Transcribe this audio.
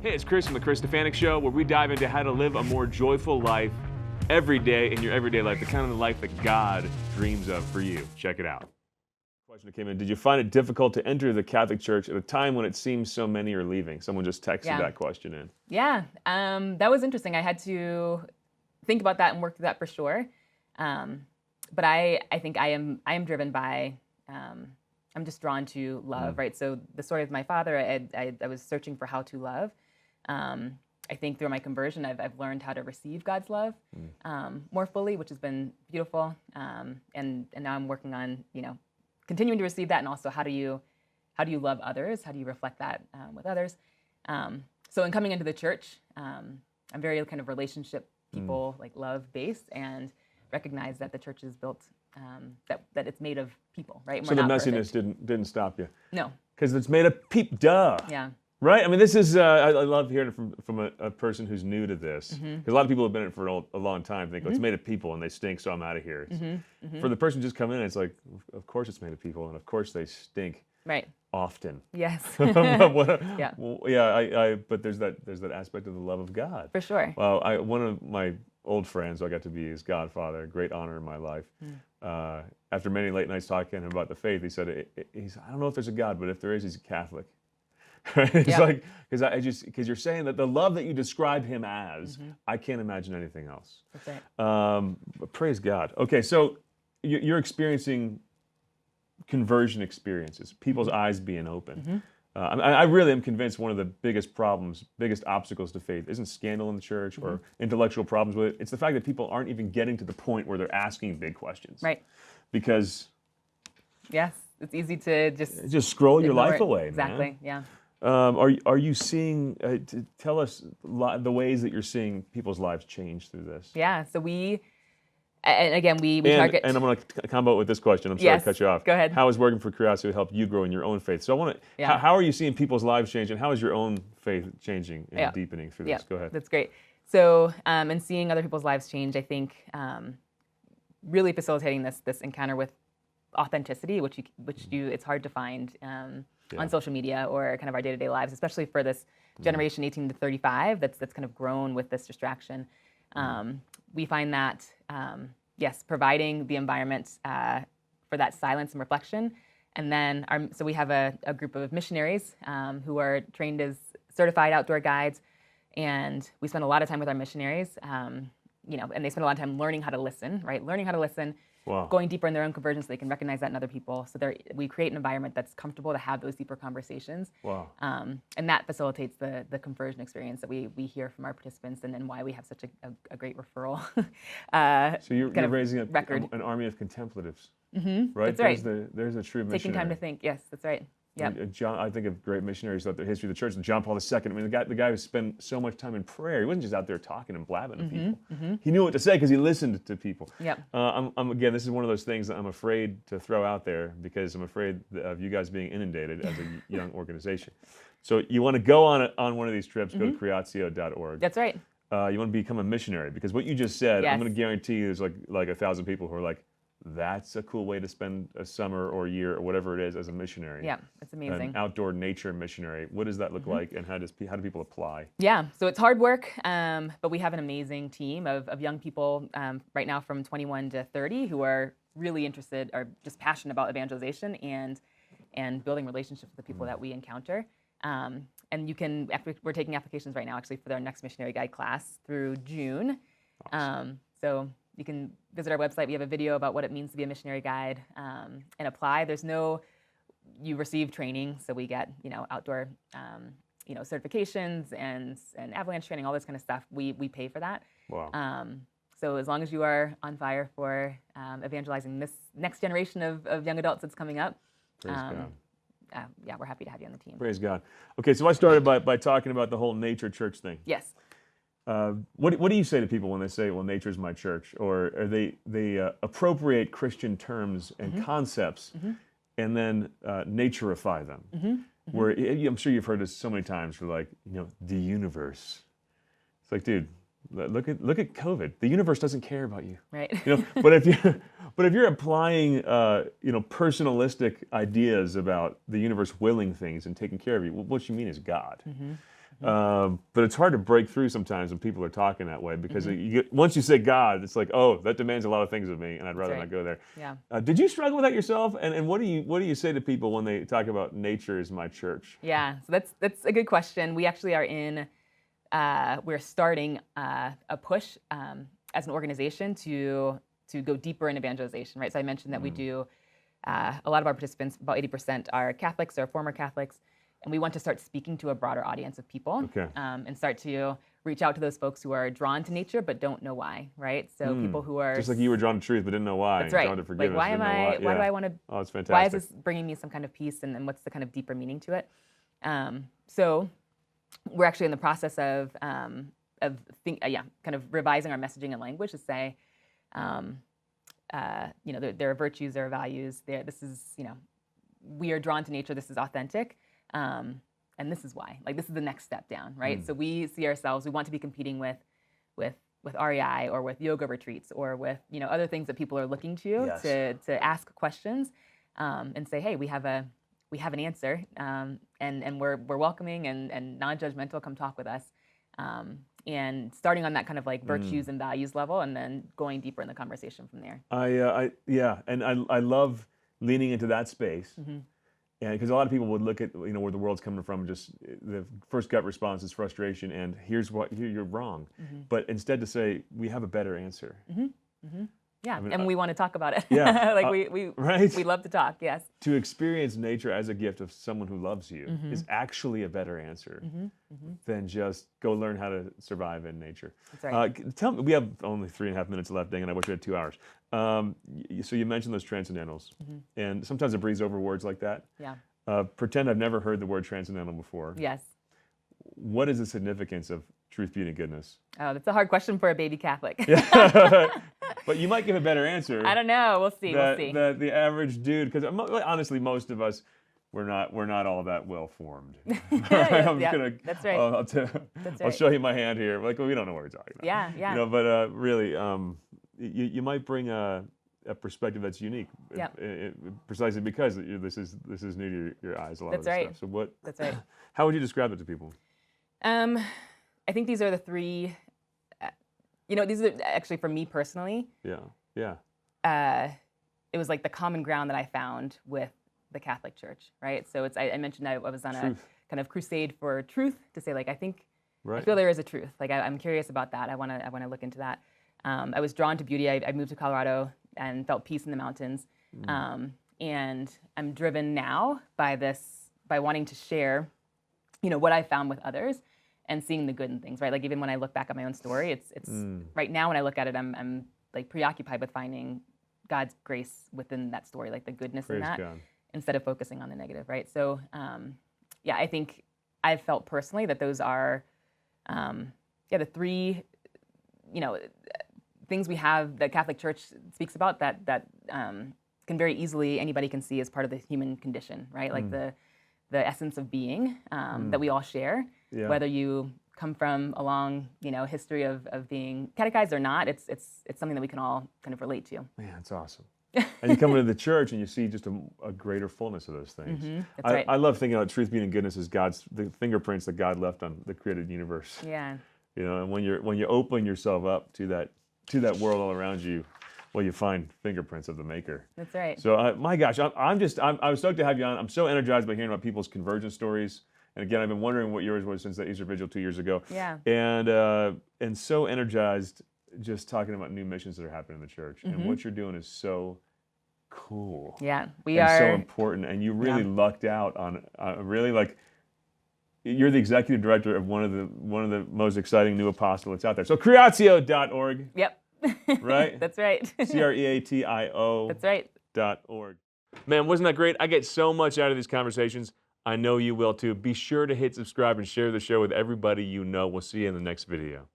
Hey, it's Chris from The Chris Stefanic Show, where we dive into how to live a more joyful life every day in your everyday life, the kind of life that God dreams of for you. Check it out. Question that came in, did you find it difficult to enter the Catholic Church at a time when it seems so many are leaving? Someone just texted that question in. Yeah, that was interesting. I had to think about that and work through that for sure. But I think I am driven by, I'm just drawn to love, right? So the story of my father, I was searching for how to love. I think through my conversion, I've learned how to receive God's love more fully, which has been beautiful. And now I'm working on, continuing to receive that, and also how do you love others? How do you reflect that with others? So in coming into the church, I'm very kind of relationship people, like love based, and recognize that the church is built that it's made of people, right? So the messiness didn't stop you. No, because it's made of people. Duh. Yeah. Right? I mean, this is, I love hearing it from a person who's new to this. Because a lot of people have been in it for a long time, think, it's made of people and they stink, so I'm out of here. For the person just coming in, it's like, of course it's made of people, and of course they stink. Right. Often. Yes. Yeah. Well, yeah, but there's that aspect of the love of God. For sure. Well, one of my old friends, I got to be his godfather, a great honor in my life. After many late nights talking to him about the faith, he said, I don't know if there's a God, but if there is, he's a Catholic. It's like, because you're saying that the love that you describe him as, I can't imagine anything else. That's right. But praise God. Okay, so you're experiencing conversion experiences, people's eyes being open. I really am convinced one of the biggest obstacles to faith isn't scandal in the church or intellectual problems with it. It's the fact that people aren't even getting to the point where they're asking big questions. Right. Because yes, it's easy to just scroll your life away. Exactly. Man. Yeah. Are you seeing? Tell us the ways that you're seeing people's lives change through this. Yeah. So we target. And I'm going to combo with this question. I'm sorry to cut you off. Go ahead. How is working for Curiosity help you grow in your own faith? So I want to. Yeah. How are you seeing people's lives change, and how is your own faith changing and deepening through this? Go ahead. That's great. So and seeing other people's lives change, I think really facilitating this encounter with authenticity, which it's hard to find on social media or kind of our day-to-day lives, especially for this generation 18 to 35 that's kind of grown with this distraction. We find that providing the environment for that silence and reflection, and then so we have a group of missionaries who are trained as certified outdoor guides, and we spend a lot of time with our missionaries, and they spend a lot of time learning how to listen, right? Learning how to listen. Wow. Going deeper in their own conversion so they can recognize that in other people. So we create an environment that's comfortable to have those deeper conversations. Wow. And that facilitates the conversion experience that we hear from our participants, and why we have such a great referral. So you're raising an army of contemplatives, right? That's right. There's a true missionary. Taking time to think. Yes, that's right. Yeah. I think of great missionaries throughout the history of the church. John Paul II. I mean, the guy who spent so much time in prayer. He wasn't just out there talking and blabbing to people. He knew what to say because he listened to people. Yep. Again, this is one of those things that I'm afraid to throw out there because I'm afraid of you guys being inundated as a young organization. So you want to go on one of these trips, go to creatio.org. That's right. You want to become a missionary because what you just said, I'm going to guarantee you there's like 1,000 people who are like, that's a cool way to spend a summer or a year or whatever it is as a missionary. Yeah, it's amazing. An outdoor nature missionary. What does that look like, and how do people apply? Yeah, so it's hard work, but we have an amazing team of young people right now from 21 to 30 who are really interested or just passionate about evangelization and building relationships with the people that we encounter. And we're taking applications right now actually for our next missionary guide class through June. Awesome. So you can visit our website. We have a video about what it means to be a missionary guide and apply. You receive training, so we get outdoor certifications and avalanche training, all this kind of stuff. We pay for that. Wow. So as long as you are on fire for evangelizing this next generation of young adults that's coming up, Praise God. We're happy to have you on the team. Praise God. Okay, so I started by talking about the whole nature church thing. Yes. What do you say to people when they say, well, nature's my church? Or they appropriate Christian terms and concepts and then naturify them? Where I'm sure you've heard this so many times, for like, the universe. It's like, dude, look at COVID. The universe doesn't care about you. Right. But if you're applying personalistic ideas about the universe willing things and taking care of you, what you mean is God. But it's hard to break through sometimes when people are talking that way, because once you say God, it's like, oh, that demands a lot of things of me, and I'd rather not go there. Yeah. Did you struggle with that yourself? And what do you say to people when they talk about nature is my church? Yeah, so that's a good question. We actually are we're starting a push as an organization to go deeper in evangelization, right? So I mentioned that we do, a lot of our participants, about 80% are Catholics or former Catholics, and we want to start speaking to a broader audience of people, and start to reach out to those folks who are drawn to nature but don't know why, right? So people who are just like you were drawn to truth but didn't know why. That's right. Drawn to forgiveness, like, why do I want to? Oh, it's fantastic. Why is this bringing me some kind of peace, and what's the kind of deeper meaning to it? So we're actually in the process of kind of revising our messaging and language to say, there are virtues, there are values. This is, we are drawn to nature. This is authentic. And this is why, this is the next step down, right? So we see ourselves, we want to be competing with REI or with yoga retreats or with, other things that people are looking to ask questions, and say, hey, we have an answer, and we're welcoming and non-judgmental. Come talk with us, and starting on that kind of virtues and values level, and then going deeper in the conversation from there. I love leaning into that space. Yeah, because a lot of people would look at where the world's coming from, just the first gut response is frustration, and you're wrong. But instead to say we have a better answer. Yeah, and we want to talk about it. Yeah, we love to talk. Yes. To experience nature as a gift of someone who loves you is actually a better answer than just go learn how to survive in nature. That's right. Tell me, we have only 3.5 minutes left, dang, and I wish we had 2 hours. So you mentioned those transcendentals, and sometimes it breezes over words like that. Yeah. Pretend I've never heard the word transcendental before. Yes. What is the significance of truth, beauty, and goodness? Oh, that's a hard question for a baby Catholic. But you might give a better answer. I don't know. We'll see. The average dude, because honestly, most of us, we're not all that well formed. That's right. I'll show you my hand here. We don't know what we're talking about. Yeah. But really, you might bring a perspective that's unique. Precisely because this is new to your eyes. A lot of this stuff. So That's right. How would you describe it to people? I think these are the three. These are actually for me personally. Yeah. It was the common ground that I found with the Catholic Church, right? So I mentioned I was on a kind of crusade for truth to say I think I feel there is a truth. I'm curious about that. I want to look into that. I was drawn to beauty. I moved to Colorado and felt peace in the mountains. And I'm driven now by wanting to share, what I found with others, and seeing the good in things, right? Even when I look back at my own story, it's right now when I look at it, I'm preoccupied with finding God's grace within that story, the goodness Praise in that, God. Instead of focusing on the negative, right? So, I think I've felt personally that those are, the three, things we have that Catholic Church speaks about that can very easily, anybody can see as part of the human condition, right? The essence of being that we all share, whether you come from a long, history of being catechized or not. It's something that we can all kind of relate to. Man, that's awesome. And you come into the church and you see just a greater fullness of those things. That's right. I love thinking about truth, beauty, and goodness as the fingerprints that God left on the created universe. Yeah. And when you open yourself up to that world all around you, well, you find fingerprints of the Maker. That's right. So, my gosh, I'm stoked to have you on. I'm so energized by hearing about people's conversion stories. And again, I've been wondering what yours was since that Easter Vigil 2 years ago. Yeah. And so energized just talking about new missions that are happening in the church. And what you're doing is so cool. Yeah, so important. And you really lucked out on really you're the executive director of one of the most exciting new apostolates out there. So creatio.org. Yep. Right? That's right. CREATIO. That's right. .org. Man, wasn't that great? I get so much out of these conversations. I know you will too. Be sure to hit subscribe and share the show with everybody you know. We'll see you in the next video.